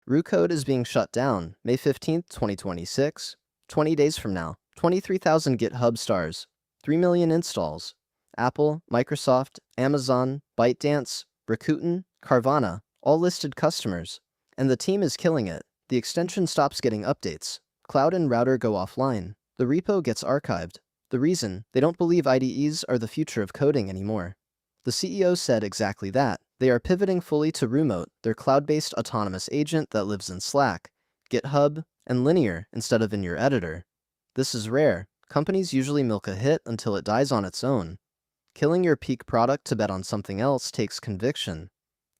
Roo Code is being shut down May 15, 2026, 20 days from now. 23,000 GitHub stars, 3 million installs. Apple, Microsoft, Amazon, ByteDance, Rakuten, Carvana, all listed customers. And the team is killing it. The extension stops getting updates. Cloud and router go offline. The repo gets archived. The reason? They don't believe IDEs are the future of coding anymore. The CEO said exactly that. They are pivoting fully to Roomote, their cloud-based autonomous agent that lives in Slack, GitHub, and Linear instead of in your editor. This is rare. Companies usually milk a hit until it dies on its own. Killing your peak product to bet on something else takes conviction.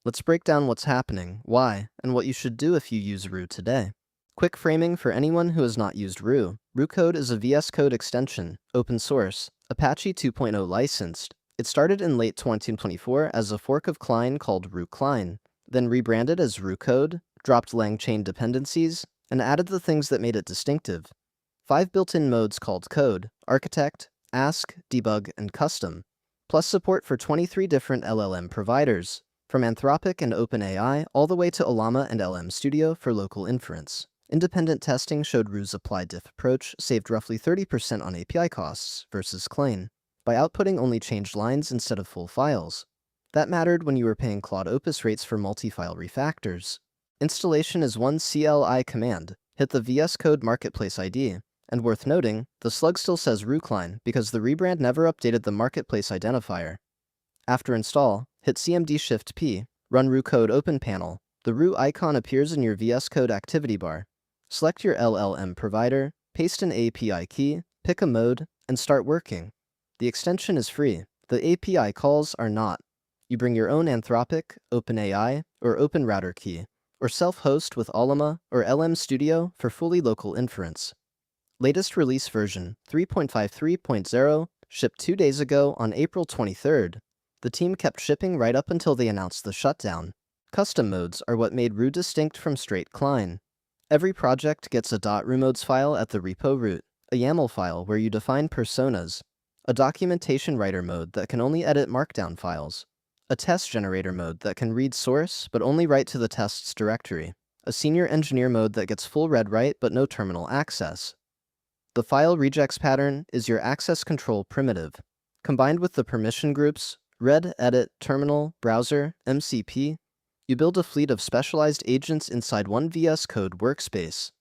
Let's break down what's happening, why, and what you should do if you use Roo today. Quick framing for anyone who has not used Roo. Roo Code is a VS Code extension, open source, Apache 2.0 licensed. It started in late 2024 as a fork of Cline called Roo Cline, then rebranded as Roo Code, dropped LangChain dependencies, and added the things that made it distinctive. 5 built-in modes called Code, Architect, Ask, Debug, and Custom, plus support for 23 different LLM providers, from Anthropic and OpenAI all the way to Llama and LM Studio for local inference. Independent testing showed Roo's applied diff approach saved roughly 30% on API costs versus Cline, by outputting only changed lines instead of full files. That mattered when you were paying Claude Opus rates for multi-file refactors. Installation is one CLI command. Hit the VS Code Marketplace ID. And worth noting, the slug still says Roo Cline because the rebrand never updated the Marketplace identifier. After install, hit CMD-Shift-P, run Roo Code Open Panel. The Roo icon appears in your VS Code activity bar. Select your LLM provider, paste an API key, pick a mode, and start working. The extension is free. The API calls are not. You bring your own Anthropic, OpenAI, or OpenRouter key, or self-host with Llama or LM Studio for fully local inference. Latest release version 3.53.0 shipped 2 days ago on April 23rd. The team kept shipping right up until they announced the shutdown. Custom modes are what made Roo distinct from straight Cline. Every project gets a .roomodes file at the repo root, a YAML file where you define personas, a documentation writer mode that can only edit markdown files, a test generator mode that can read source but only write to the tests directory, a senior engineer mode that gets full read-write but no terminal access. The file regex pattern is your access control primitive. Combined with the permission groups, read, edit, terminal, browser, MCP, you build a fleet of specialized agents inside one VS Code workspace.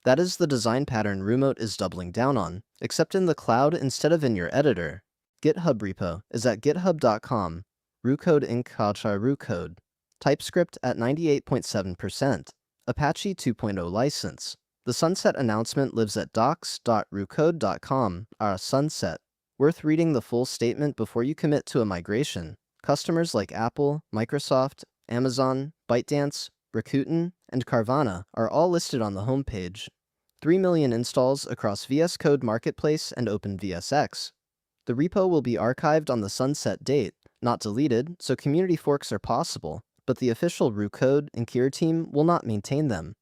That is the design pattern Roomote is doubling down on, except in the cloud instead of in your editor. GitHub repo is at github.com. Roo Code Inc. Roo Code. TypeScript at 98.7%. Apache 2.0 license. The sunset announcement lives at docs.roocode.com. Sunset. Worth reading the full statement before you commit to a migration. Customers like Apple, Microsoft, Amazon, ByteDance, Rakuten, and Carvana are all listed on the homepage. 3 million installs across VS Code Marketplace and OpenVSX. The repo will be archived on the sunset date, not deleted, so community forks are possible, but the official Roo Code and Kira team will not maintain them.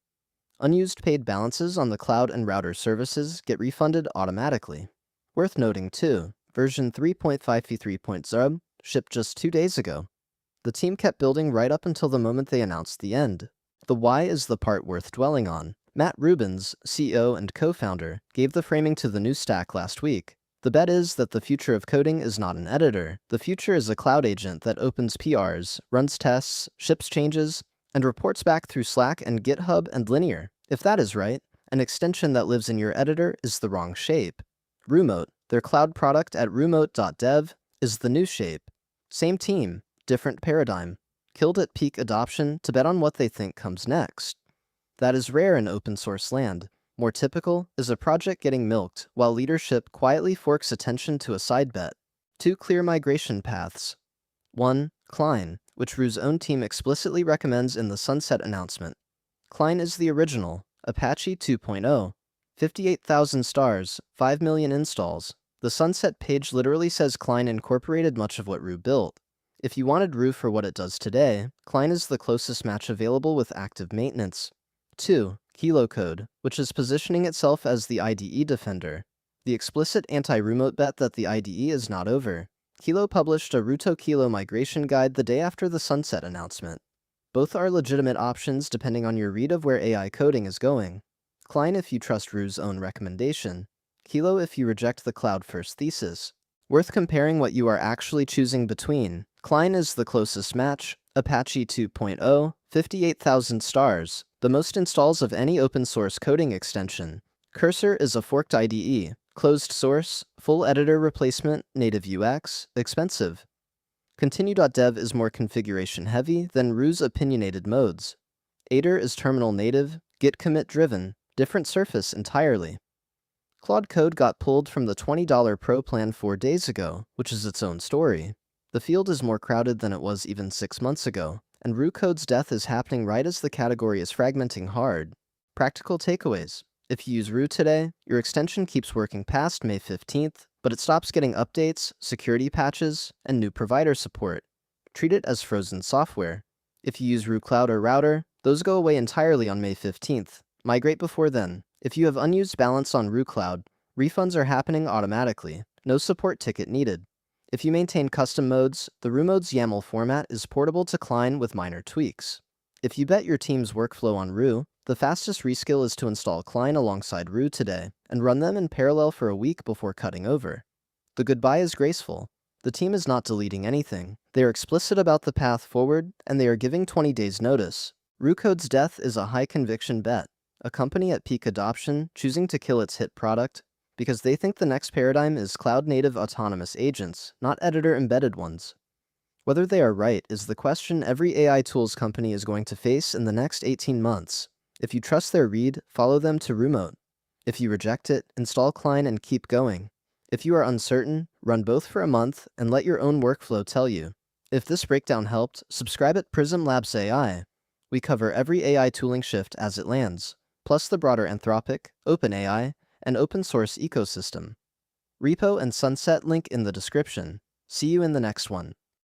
Unused paid balances on the cloud and router services get refunded automatically. Worth noting too, version 3.53.0 shipped just 2 days ago. The team kept building right up until the moment they announced the end. The why is the part worth dwelling on. Matt Rubens, CEO and co-founder, gave the framing to the new stack last week. The bet is that the future of coding is not an editor. The future is a cloud agent that opens PRs, runs tests, ships changes, and reports back through Slack and GitHub and Linear. If that is right, an extension that lives in your editor is the wrong shape. Roomote, their cloud product at Roomote.dev, is the new shape. Same team, different paradigm. Killed at peak adoption to bet on what they think comes next. That is rare in open source land. More typical is a project getting milked while leadership quietly forks attention to a side bet. 2 clear migration paths. 1. Cline, which Roo's own team explicitly recommends in the sunset announcement. Cline is the original, Apache 2.0. 58,000 stars, 5 million installs. The sunset page literally says Cline incorporated much of what Roo built. If you wanted Roo for what it does today, Cline is the closest match available with active maintenance. 2. Code, which is positioning itself as the IDE-defender. The explicit anti-Roomote bet that the IDE is not over. Kilo published a Rooto Kilo migration guide the day after the sunset announcement. Both are legitimate options depending on your read of where AI coding is going. Cline if you trust Roo's own recommendation. Kilo if you reject the cloud-first thesis. Worth comparing what you are actually choosing between. Cline is the closest match. Apache 2.0, 58,000 stars, the most installs of any open-source coding extension. Cursor is a forked IDE. Closed source, full editor replacement, native UX, expensive. Continue.dev is more configuration-heavy than Roo's opinionated modes. Aider is terminal native, git commit driven, different surface entirely. Claude Code got pulled from the $20 Pro plan 4 days ago, which is its own story. The field is more crowded than it was even 6 months ago, and Roo Code's death is happening right as the category is fragmenting hard. Practical takeaways. If you use Roo today, your extension keeps working past May 15th, but it stops getting updates, security patches, and new provider support. Treat it as frozen software. If you use Roo Cloud or Router, those go away entirely on May 15th. Migrate before then. If you have unused balance on Roo Cloud, refunds are happening automatically. No support ticket needed. If you maintain custom modes, the Roomote's YAML format is portable to Cline with minor tweaks. If you bet your team's workflow on Roo, the fastest reskill is to install Cline alongside Roo today and run them in parallel for a week before cutting over. The goodbye is graceful. The team is not deleting anything. They are explicit about the path forward, and they are giving 20 days notice. Roo Code's death is a high-conviction bet. A company at peak adoption choosing to kill its hit product because they think the next paradigm is cloud-native autonomous agents, not editor-embedded ones. Whether they are right is the question every AI tools company is going to face in the next 18 months. If you trust their read, follow them to Roomote. If you reject it, install Cline and keep going. If you are uncertain, run both for a month and let your own workflow tell you. If this breakdown helped, subscribe at Prism Labs AI. We cover every AI tooling shift as it lands, plus the broader Anthropic, OpenAI, and open source ecosystem. Repo and Sunset link in the description. See you in the next one.